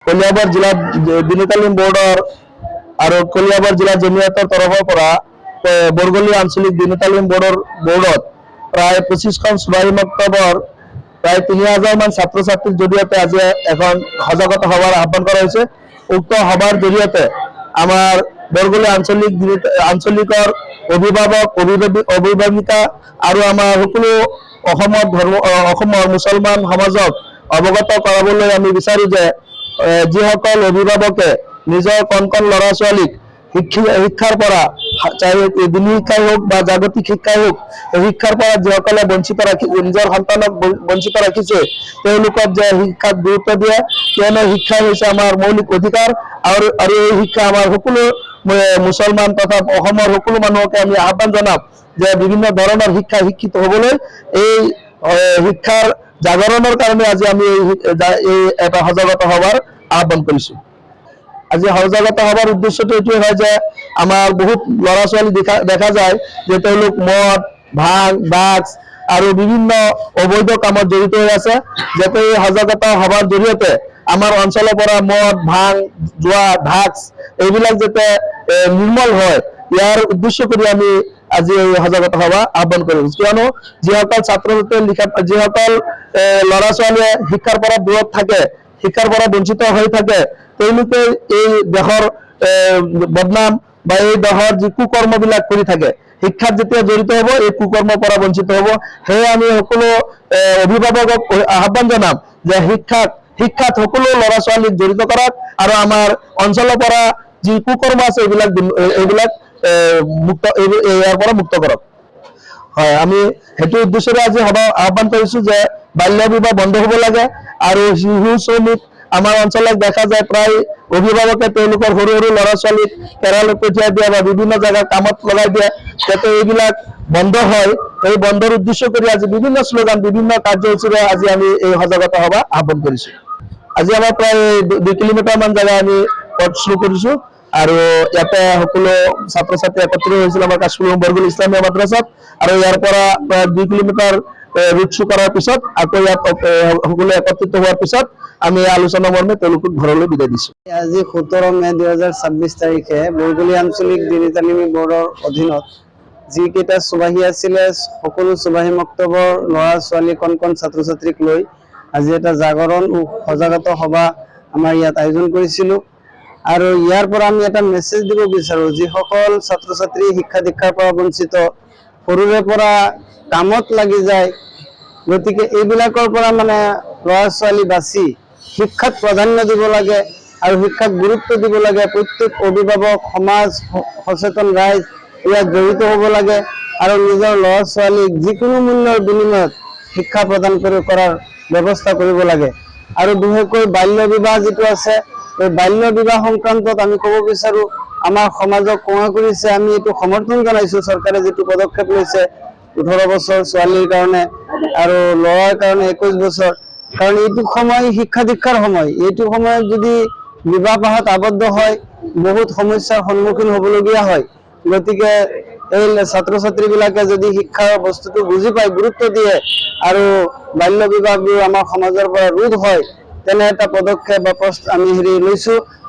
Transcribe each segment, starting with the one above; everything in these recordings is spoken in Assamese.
কলিয়াবৰ জিলা দিনী তালিম বোৰ্ডৰ আৰু কলিয়াবৰ জিলা জমিয়তৰ তৰফৰ পৰা বৰগলি আঞ্চলিক দিনী তালিম বোৰ্ডত প্ৰায় 25খন চুবাহী মক্তবৰ প্ৰায় 3000 মান ছাত্ৰ ছাত্ৰীৰ জৰিয়তে আজি এখন সজাগতা সভাৰ আহ্বান কৰা হৈছে। উক্ত সভাৰ জৰিয়তে আমাৰ বৰগলি আঞ্চলিকৰ অভিভাৱক অভিভাৱিকা আৰু আমাৰ সকলো অসমৰ মুছলমান সমাজক অৱগত কৰাবলৈ আমি বিচাৰো যে যিসকল অভিভাৱকে নিজৰ কণ ল'ৰা ছোৱালীক শিক্ষাৰ পৰা দিনী শিক্ষাই হওক বা জাগতিক শিক্ষাই হওক শিক্ষাৰ পৰা যিসকলে নিজৰ সন্তানক বঞ্চিত ৰাখিছে তেওঁলোকক যে শিক্ষাত গুৰুত্ব দিয়ে, কিয়নো শিক্ষা হৈছে আমাৰ মৌলিক অধিকাৰ আৰু এই শিক্ষা আমাৰ সকলো মুছলমান তথা অসমৰ সকলো মানুহকে আমি আহ্বান জনাম যে বিভিন্ন ধৰণৰ শিক্ষিত হ'বলৈ এই শিক্ষাৰ জাগৰণৰ কাৰণে আজি আমি এই এটা সজাগতা সভাৰ আহ্বান কৰিছো। আজি সজাগতা সভাৰ উদ্দেশ্যটো এইটোৱে হয় যে আমাৰ বহুত ল'ৰা ছোৱালী দেখা যায় যে তেওঁলোক মদ, ভাং, ড্ৰাগছ আৰু বিভিন্ন অবৈধ কামত জড়িত হৈ আছে, যাতে এই সজাগতা সভাৰ জৰিয়তে আমাৰ অঞ্চলৰ পৰা মদ, ভাং, জুৱা, ড্ৰাগছ এইবিলাক যাতে নিৰ্মল হয়, ইয়াৰ উদ্দেশ্য কৰি আমি আজি এই সজাগতা সভা আহ্বান কৰিছো। কিয়নো যিসকল ছাত্ৰ ছাত্ৰী যিসকল ল'ৰা ছোৱালীয়ে শিক্ষাৰ পৰা দূৰত থাকে, শিক্ষাৰ পৰা বঞ্চিত হৈ থাকে, তেওঁলোকে এই দেশৰ বদনাম বা এই দেশৰ যি কুকৰ্মবিলাক কৰি থাকে, শিক্ষাত যেতিয়া জড়িত হ'ব এই কুকৰ্মৰ পৰা বঞ্চিত হ'ব। সেয়ে আমি সকলো অভিভাৱকক আহ্বান জনাম যে শিক্ষাত সকলো ল'ৰা ছোৱালীক জড়িত কৰক আৰু আমাৰ অঞ্চলৰ পৰা যি কুকৰ্ম আছে এইবিলাক ইয়াৰ পৰা মুক্ত কৰক। হয়, আমি সেইটো উদ্দেশ্যৰে আজি আহ্বান কৰিছো যে বাল্য বিবাহ বন্ধ হ'ব লাগে আৰু শিশু শ্ৰমিক আমাৰ অঞ্চলত দেখা যায় প্ৰায় অভিভাৱকে তেওঁলোকৰ সৰু ল'ৰা ছোৱালীক কেৰালৈ পঠিয়াই দিয়ে বা বিভিন্ন জায়গাত কামত লগাই দিয়ে, যাতে এইবিলাক বন্ধ হয়। এই বন্ধৰ উদ্দেশ্য কৰি আজি বিভিন্ন শ্লোগান বিভিন্ন কাৰ্যসূচীৰে আজি আমি এই সজাগতা সভা আহ্বান কৰিছো। আজি আমাৰ প্ৰায় 2 কিলোমিটাৰ মান জাগা আমি পথ শ্ৰু কৰিছো আৰু ইয়াতে সকলো ছাত্ৰ ছাত্ৰী একত্ৰিত হৈছিল আমাৰ কাশফুল বৰগলি ইছলামিয়া মাদ্ৰাসাত আৰু ইয়াৰ পৰা প্ৰায় 2 কিলোমিটাৰ ৰুট শ্ৰু কৰাৰ পিছত আকৌ ইয়াত সকলো একত্ৰিত হোৱাৰ পিছত আমি আলোচনা মৰ্মে তেওঁলোকক ঘৰলৈ বিদায় দিছো। আজি 17 মে 2026 তাৰিখে বৰগলি আঞ্চলিক দিনী তালিমী বোৰ্ডৰ অধীনত যিকেইটা চুবাহী আছিলে সকলো চুবাহী মক্তবৰ ল'ৰা ছোৱালী কণ ছাত্ৰ ছাত্ৰীক লৈ আজি এটা জাগৰণ সজাগতা সভা আমাৰ ইয়াত আয়োজন কৰিছিলোঁ। আৰু ইয়াৰ পৰা আমি এটা মেছেজ দিব বিচাৰো, যিসকল ছাত্ৰ ছাত্ৰী শিক্ষা দীক্ষাৰ পৰা বঞ্চিত, সৰুৰে পৰা কামত লাগি যায়, গতিকে এইবিলাকৰ পৰা ল'ৰা ছোৱালী বাচি শিক্ষাত প্ৰাধান্য দিব লাগে আৰু শিক্ষাত গুৰুত্ব দিব লাগে। প্ৰত্যেক অভিভাৱক, সমাজ সচেতন ৰাইজ ইয়াত জড়িত হ'ব লাগে আৰু নিজৰ ল'ৰা ছোৱালীক যিকোনো মূল্যৰ বিনিময়ত শিক্ষা প্ৰদান কৰাৰ ব্যৱস্থা কৰিব লাগে। আৰু বিশেষকৈ বাল্য বিবাহ যিটো আছে, এই বাল্য বিবাহ সংক্ৰান্তত আমি ক'ব বিচাৰো আমাৰ সমাজক কোৱা কৰিছে, আমি এইটো সমৰ্থন জনাইছো। চৰকাৰে যিটো পদক্ষেপ লৈছে 18 বছৰ ছোৱালীৰ কাৰণে আৰু ল'ৰাৰ কাৰণে 21 বছৰ, কাৰণ এইটো সময় শিক্ষা দীক্ষাৰ সময়। এইটো সময়ত যদি বিবাহ পাশত আবদ্ধ হয় বহুত সমস্যাৰ সন্মুখীন হ'বলগীয়া হয়। গতিকে এই ছাত্ৰ ছাত্ৰীবিলাকে যদি শিক্ষাৰ বস্তুটো বুজি পায়, গুৰুত্ব দিয়ে আৰু বাল্য বিবাহবোৰ আমাৰ সমাজৰ পৰা ৰোধ হয়, তেনে এটা পদক্ষেপ বা আমি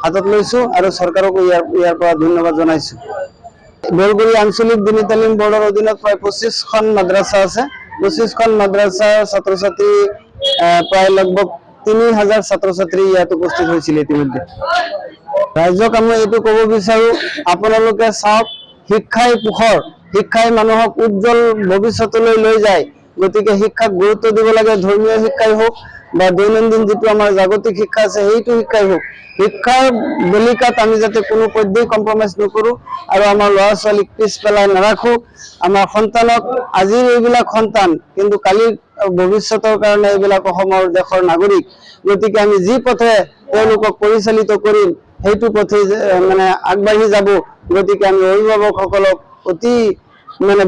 হাতত লৈছো আৰু চৰকাৰকো ইয়াৰ পৰা ধন্যবাদ জনাইছো। বৰগলি আঞ্চলিক দিনী তালিম বোৰ্ডৰ অধীনত প্ৰায় 25খন মাদ্ৰাসা আছে। 25খন মাদ্ৰাসাৰ ছাত্ৰ ছাত্ৰী প্ৰায় লগভগ 3000 ছাত্ৰ ছাত্ৰী ইয়াত উপস্থিত হৈছিল। ইতিমধ্যে ৰাইজক আমি এইটো ক'ব বিচাৰো, আপোনালোকে চাওক, শিক্ষাই পোহৰ, শিক্ষাই মানুহক উজ্জ্বল ভৱিষ্যতলৈ লৈ যায়। গতিকে শিক্ষাক গুৰুত্ব দিব লাগে, ধৰ্মীয় শিক্ষাই হওক বা দৈনন্দিন যিটো আমাৰ জাগতিক শিক্ষা আছে সেইটো শিক্ষাই হওক। শিক্ষাৰ বলিকাত আমি যাতে কোনো পধ্যেই কম্প্ৰমাইজ নকৰো আৰু আমাৰ ল'ৰা ছোৱালীক পিছ পেলাই নাৰাখো। আমাৰ সন্তানক, আজিৰ এইবিলাক সন্তান কিন্তু কালিৰ ভৱিষ্যতৰ কাৰণে এইবিলাক অসমৰ দেশৰ নাগৰিক। গতিকে আমি যি পথে তেওঁলোকক পৰিচালিত কৰিম সেইটো পথে আগবাঢ়ি যাব। গতিকে আমি অভিভাৱকসকলক অতি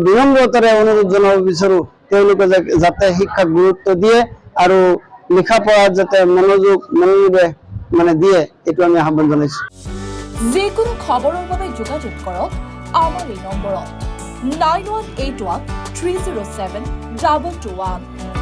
বিনম্ৰতাৰে অনুৰোধ জনাব বিচাৰো, তেওঁলোকে যাতে শিক্ষাক গুৰুত্ব দিয়ে আৰু লিখা পঢ়াত যাতে মনোযোগে দিয়ে, এইটো আমি আহ্বান জনাইছো। যিকোনো খবৰৰ বাবে যোগাযোগ কৰক আমাৰ এই নম্বৰত 9181 307 221।